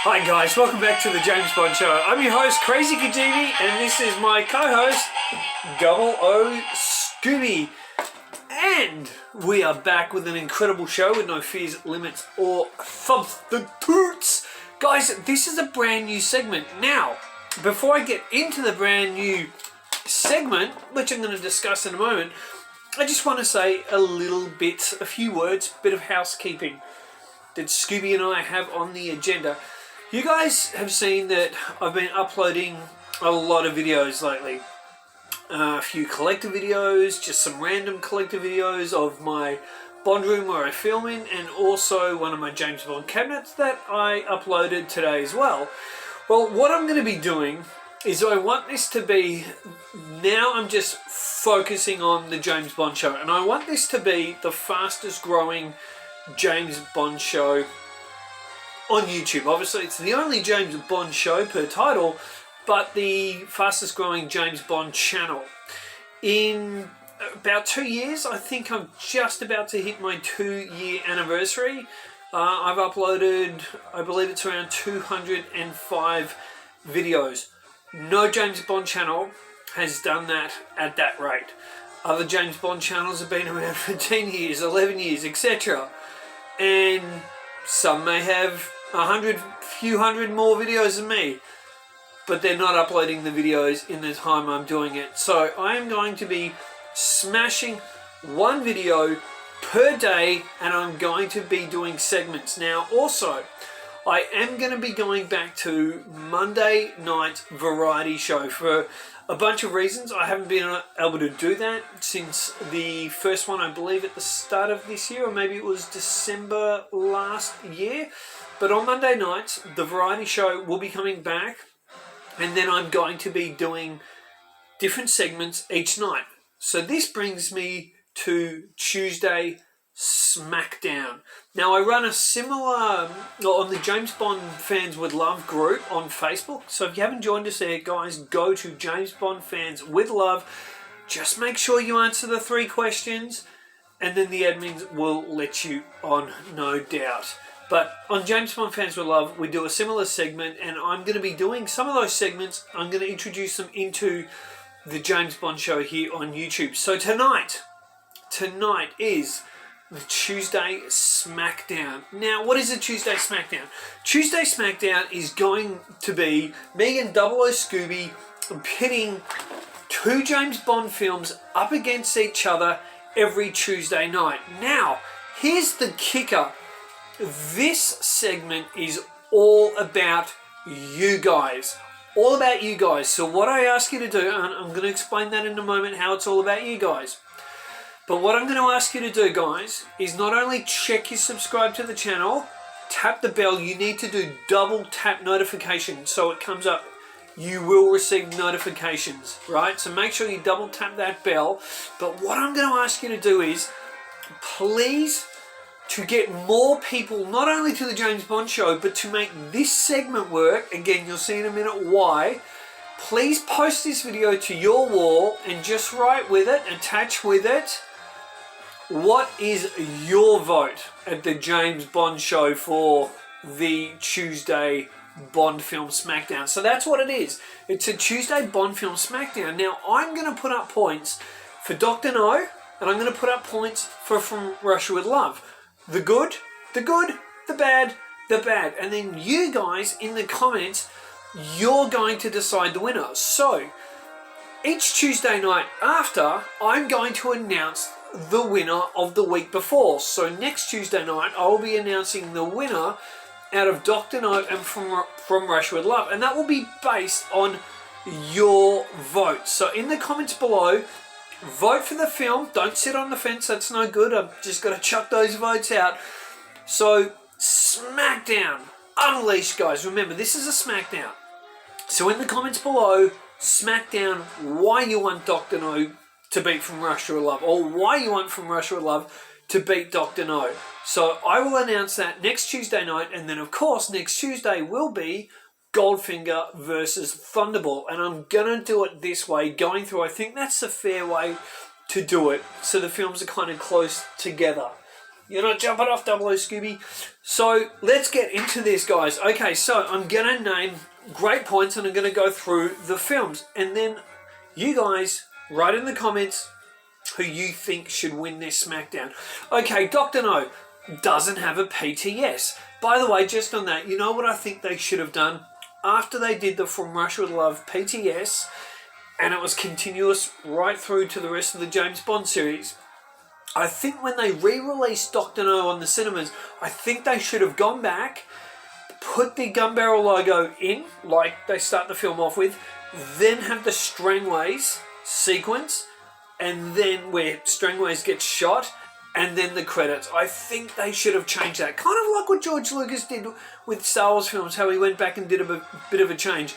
Hi guys, welcome back to the James Bond Show. I'm your host, Krazy Kajeevie, and this is my co-host, Double O Scooby. And we are back with an incredible show with no fears, limits, or substitutes. Guys, this is a brand new segment. Now, before I get into the brand new segment, which I'm going to discuss in a moment, I just want to say a few words, bit of housekeeping that Scooby and I have on the agenda. You guys have seen that I've been uploading a lot of videos lately. A few collector videos, just some random collector videos of my Bond room where I film in, and also one of my James Bond cabinets that I uploaded today as well. Well, what I'm going to be doing is I want this to be, now I'm just focusing on the James Bond show, and I want this to be the fastest growing James Bond show on YouTube. Obviously, it's the only James Bond show per title, but the fastest growing James Bond channel. In about 2 years, I think I'm just about to hit my 2-year anniversary. I've uploaded, I believe it's around 205 videos. No James Bond channel has done that at that rate. Other James Bond channels have been around for 10 years, 11 years, etc. And some may have few hundred more videos than me, but they're not uploading the videos in the time I'm doing it. So I am going to be smashing one video per day, and I'm going to be doing segments. Now also, I am going to be going back to Monday night variety show for a bunch of reasons. I haven't been able to do that since the first one, I believe, at the start of this year, or maybe it was December last year. But on Monday nights, the variety show will be coming back, and then I'm going to be doing different segments each night. So this brings me to Tuesday Smackdown. Now, I run a similar, on the James Bond Fans with Love group on Facebook. So if you haven't joined us there, guys, go to James Bond Fans with Love. Just make sure you answer the 3 questions, and then the admins will let you on, no doubt. But on James Bond Fans with Love, we do a similar segment, and I'm going to be doing some of those segments. I'm going to introduce them into the James Bond show here on YouTube. So tonight is the Tuesday Smackdown. Now, what is a Tuesday Smackdown? Tuesday Smackdown is going to be me and Double O Scooby pitting 2 James Bond films up against each other every Tuesday night. Now, here's the kicker. This segment is all about you guys. All about you guys. So what I ask you to do, and I'm going to explain that in a moment, how it's all about you guys. But what I'm going to ask you to do, guys, is not only check you subscribe to the channel, tap the bell. You need to do double tap notification so it comes up. You will receive notifications, right? So make sure you double tap that bell. But what I'm going to ask you to do is, please, to get more people, not only to the James Bond show, but to make this segment work, again, you'll see in a minute why, please post this video to your wall and just write with it, attach with it, what is your vote at the James Bond show for the Tuesday Bond Film Smackdown. So that's what it is. It's a Tuesday Bond Film Smackdown. Now, I'm going to put up points for Dr. No, and I'm going to put up points for From Russia with Love. The good, the bad, the bad. And then you guys, in the comments, you're going to decide the winner. So, each Tuesday night after, I'm going to announce the winner of the week before. So next Tuesday night, I'll be announcing the winner out of Dr. No and From Russia with Love. And that will be based on your vote. So in the comments below, vote for the film. Don't sit on the fence. That's no good. I've just got to chuck those votes out. So, Smackdown. Unleash, guys. Remember, this is a Smackdown. So in the comments below, Smackdown, why you want Dr. No to beat From Russia with Love, or why you want From Russia with Love to beat Dr. No. So I will announce that next Tuesday night, and then of course next Tuesday will be Goldfinger versus Thunderball, and I'm gonna do it this way, going through. I think that's the fair way to do it, so the films are kind of close together. You're not jumping off, Double O Scooby. So let's get into this, guys. Okay, so I'm going to name great points and I'm going to go through the films. And then you guys write in the comments who you think should win this SmackDown. Okay, Dr. No doesn't have a PTS. By the way, just on that, you know what I think they should have done? After they did the From Russia with Love PTS, and it was continuous right through to the rest of the James Bond series, I think when they re-released Dr. No on the cinemas, I think they should have gone back, put the gun barrel logo in, like they start the film off with, then have the Strangways sequence, and then where Strangways gets shot, and then the credits. I think they should have changed that. Kind of like what George Lucas did with Star Wars films, how he went back and did a bit of a change.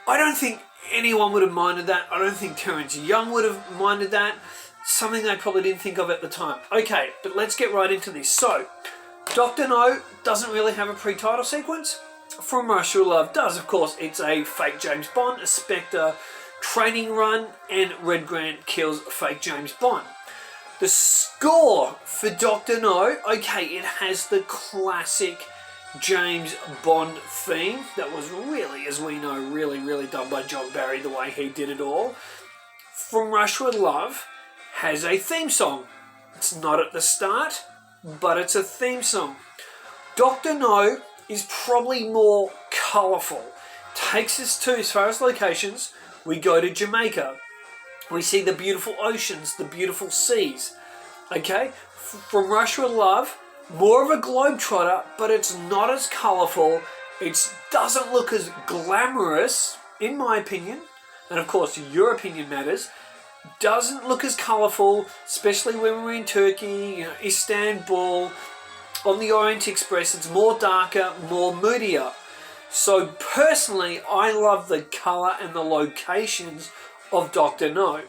I don't think anyone would have minded that. I don't think Terrence Young would have minded that. Something they probably didn't think of at the time. Okay, but let's get right into this. So, Dr. No doesn't really have a pre-title sequence. From Russia with Love does, of course. It's a fake James Bond, a Spectre training run, and Red Grant kills fake James Bond. The score for Dr. No, okay, it has the classic James Bond theme that was really, as we know, really done by John Barry, the way he did it all. From Russia with Love has a theme song. It's not at the start, but it's a theme song. Dr. No is probably more colourful. Takes us to, as far as locations, we go to Jamaica. We see the beautiful oceans, the beautiful seas. Okay? From Russia with Love, more of a globetrotter, but it's not as colourful. It doesn't look as glamorous, in my opinion. And of course, your opinion matters. Doesn't look as colourful, especially when we're in Turkey, Istanbul. On the Orient Express, it's more darker, more moodier. So personally, I love the colour and the locations of Dr. No.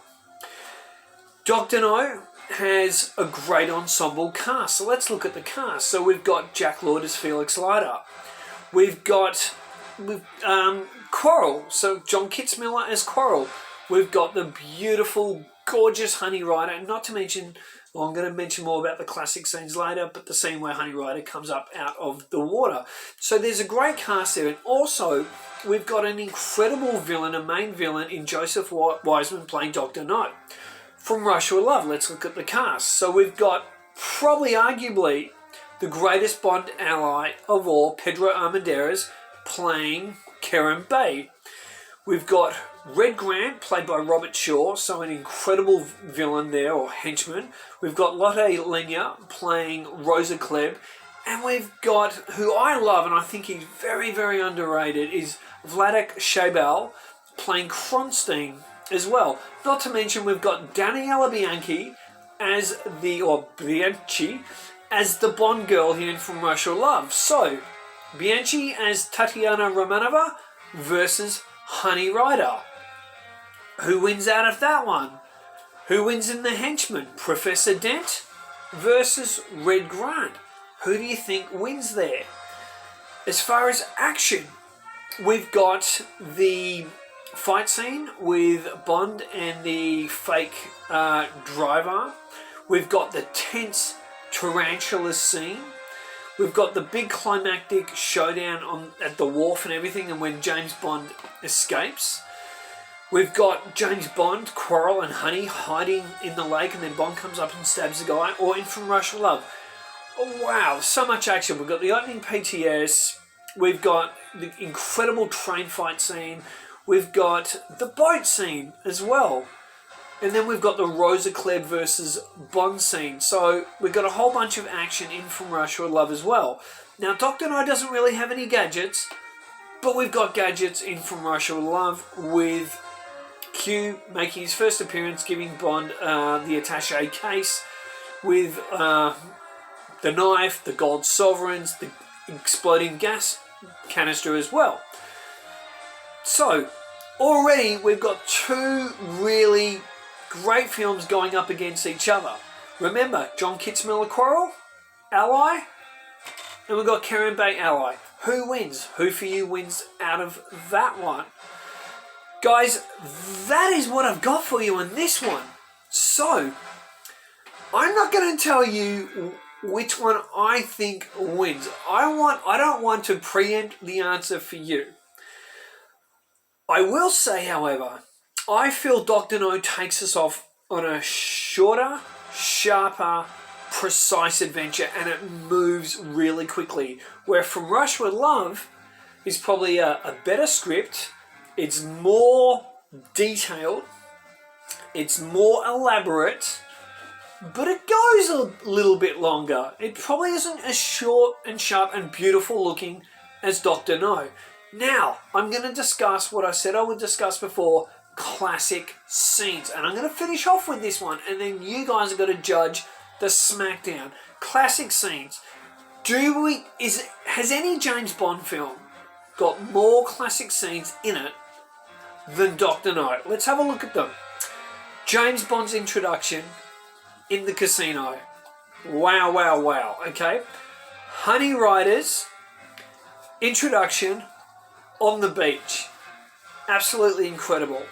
Dr. No has a great ensemble cast. So let's look at the cast. So we've got Jack Lord as Felix Leiter. We've got Quarrel, so John Kitzmiller as Quarrel. We've got the beautiful, gorgeous Honey Rider, not to mention, well, I'm going to mention more about the classic scenes later, but the scene where Honey Rider comes up out of the water. So there's a great cast there, and also we've got an incredible villain, a main villain in Joseph Wiseman playing Dr. No. From Russia with Love, let's look at the cast. So we've got probably arguably the greatest Bond ally of all, Pedro Armendáriz, playing Karen Bay. We've got Red Grant, played by Robert Shaw, so an incredible villain there, or henchman. We've got Lotte Lenya playing Rosa Klebb. And we've got, who I love, and I think he's very underrated, is Vladek Shabal playing Kronstein as well. Not to mention we've got Daniela Bianchi as Bianchi as the Bond girl here in From Russia with Love. So, Bianchi as Tatiana Romanova versus Honey Rider. Who wins out of that one? Who wins in the henchman? Professor Dent versus Red Grant. Who do you think wins there? As far as action, we've got the fight scene with Bond and the fake driver. We've got the tense tarantula scene. We've got the big climactic showdown at the wharf and everything, and when James Bond escapes. We've got James Bond, Quarrel and Honey hiding in the lake, and then Bond comes up and stabs the guy, or in From Russia with Love. Oh, wow, so much action. We've got the opening PTS. We've got the incredible train fight scene. We've got the boat scene as well. And then we've got the Rosa Klebb versus Bond scene. So we've got a whole bunch of action in From Russia with Love as well. Now, Dr. No doesn't really have any gadgets, but we've got gadgets in From Russia with Love with Q making his first appearance, giving Bond the attaché case with the knife, the gold sovereigns, the exploding gas canister as well. So, already we've got two really great films going up against each other. Remember, John Kitzmiller Quarrel, ally, and we've got Karen Bay, ally. Who wins? Who for you wins out of that one? Guys, that is what I've got for you on this one. So, I'm not going to tell you which one I think wins. I don't want to preempt the answer for you. I will say, however, I feel Dr. No takes us off on a shorter, sharper, precise adventure, and it moves really quickly. Where From Russia with Love is probably a better script. It's more detailed. It's more elaborate. But it goes a little bit longer. It probably isn't as short and sharp and beautiful looking as Dr. No. Now, I'm going to discuss what I said I would discuss before, classic scenes. And I'm going to finish off with this one, and then you guys are going to judge the smackdown. Classic scenes. Has any James Bond film got more classic scenes in it than Dr. No? Let's have a look at them. James Bond's introduction in the casino. Wow, wow, wow. Okay. Honey Rider's introduction on the beach. Absolutely incredible.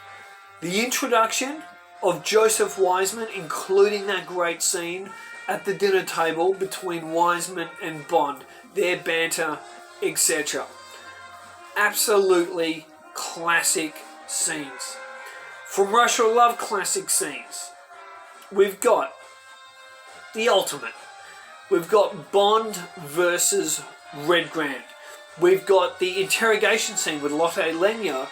The introduction of Joseph Wiseman, including that great scene at the dinner table between Wiseman and Bond, their banter, etc. Absolutely classic scenes. From Russia with Love, classic scenes. We've got the ultimate. We've got Bond versus Red Grant. We've got the interrogation scene with Lotte Lenya.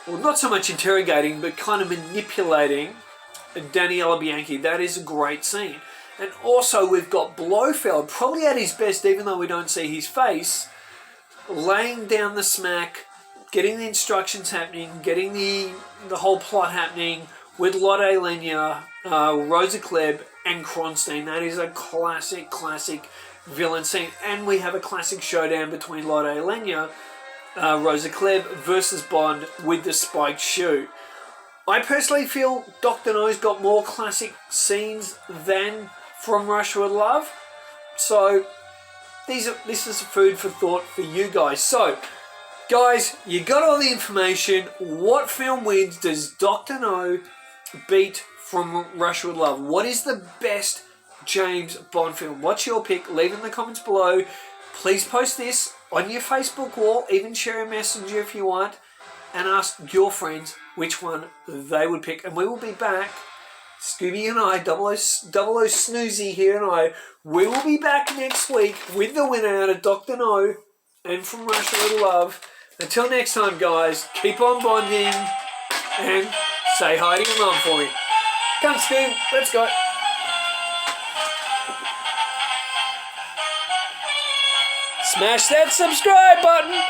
Well, not so much interrogating, but kind of manipulating Daniela Bianchi. That is a great scene. And also we've got Blofeld, probably at his best, even though we don't see his face, laying down the smack, getting the instructions happening, getting the whole plot happening with Lotte Lenya, Rosa Klebb, and Kronstein. That is a classic villain scene. And we have a classic showdown between Lotte Lenya, Rosa Klebb versus Bond with the spiked shoe. I personally feel Dr. No's got more classic scenes than From Russia with Love. So this is food for thought for you guys. So, guys, you got all the information. What film wins? Does Dr. No beat From Russia with Love? What is the best James Bond film? What's your pick? Leave in the comments below. Please post this on your Facebook wall. Even share a messenger if you want. And ask your friends which one they would pick. And we will be back. Scooby and I, double O Snoozy here and I, we will be back next week with the winner out of Dr. No and From Russia with Love. Until next time, guys, keep on bonding and say hi to your mum for me. Come, Scoob, let's go. Smash that subscribe button.